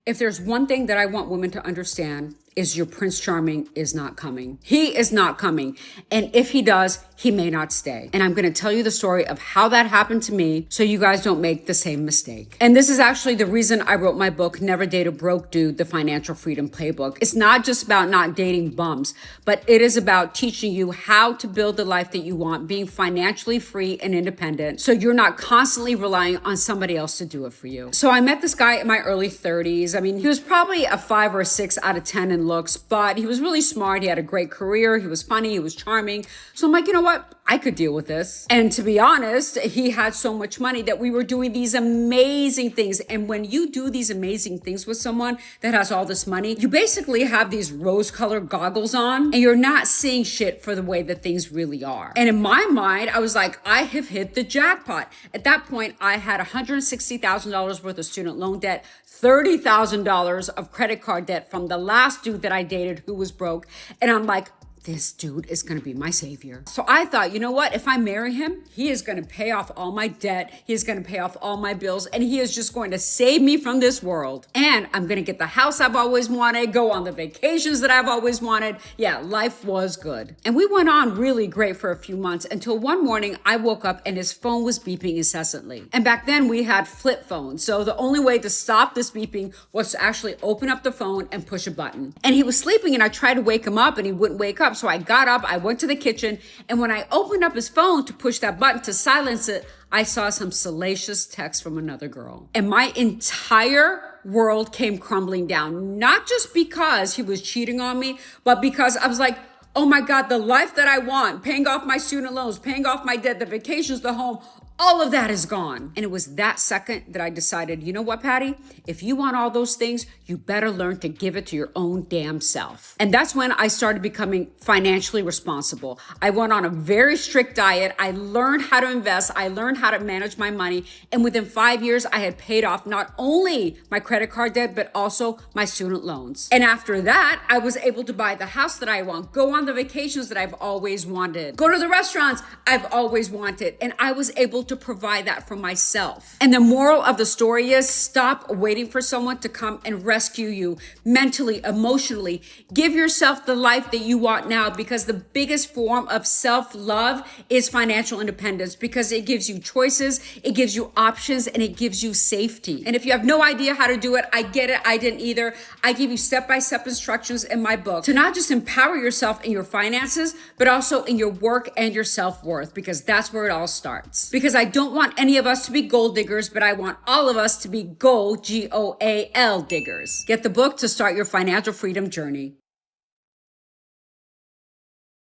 If there's one thing that I want women to understand is your Prince Charming is not coming. He is not coming. And if he does, he may not stay. And I'm going to tell you the story of how that happened to me so you guys don't make the same mistake. And this is actually the reason I wrote my book, Never Date a Broke Dude, The Financial Freedom Playbook. It's not just about not dating bums, but it is about teaching you how to build the life that you want, being financially free and independent so you're not constantly relying on somebody else to do it for you. So I met this guy in my early 30s. I mean, he was probably a 5 or a 6 out of 10 in looks, but he was really smart. He had a great career. He was funny. He was charming. So I'm like, you know what? I could deal with this. And to be honest, he had so much money that we were doing these amazing things. And when you do these amazing things with someone that has all this money, you basically have these rose-colored goggles on and you're not seeing shit for the way that things really are. And in my mind, I was like, I have hit the jackpot. At that point, I had $160,000 worth of student loan debt, $30,000 of credit card debt from the last dude that I dated who was broke. And I'm like, this dude is going to be my savior. So I thought, you know what? If I marry him, he is going to pay off all my debt. He is going to pay off all my bills. And he is just going to save me from this world. And I'm going to get the house I've always wanted, go on the vacations that I've always wanted. Yeah, life was good. And we went on really great for a few months until one morning I woke up and his phone was beeping incessantly. And back then we had flip phones. So the only way to stop this beeping was to actually open up the phone and push a button. And he was sleeping and I tried to wake him up and he wouldn't wake up. So I got up, I went to the kitchen, and when I opened up his phone to push that button to silence it, I saw some salacious text from another girl. And my entire world came crumbling down, not just because he was cheating on me, but because I was like, oh my God, the life that I want, paying off my student loans, paying off my debt, the vacations, the home, all of that is gone. And it was that second that I decided, you know what, Patty? If you want all those things, you better learn to give it to your own damn self. And that's when I started becoming financially responsible. I went on a very strict diet. I learned how to invest. I learned how to manage my money. And within 5 years, I had paid off not only my credit card debt, but also my student loans. And after that, I was able to buy the house that I want, go on the vacations that I've always wanted, go to the restaurants I've always wanted. And I was able to provide that for myself. And the moral of the story is stop waiting for someone to come and rescue you mentally, emotionally. Give yourself the life that you want now, because the biggest form of self-love is financial independence, because it gives you choices, it gives you options, and it gives you safety. And if you have no idea how to do it, I get it. I didn't either. I give you step-by-step instructions in my book to not just empower yourself in your finances, but also in your work and your self-worth, because that's where it all starts. Because I don't want any of us to be gold diggers, but I want all of us to be goal, Goal diggers. Get the book to start your financial freedom journey.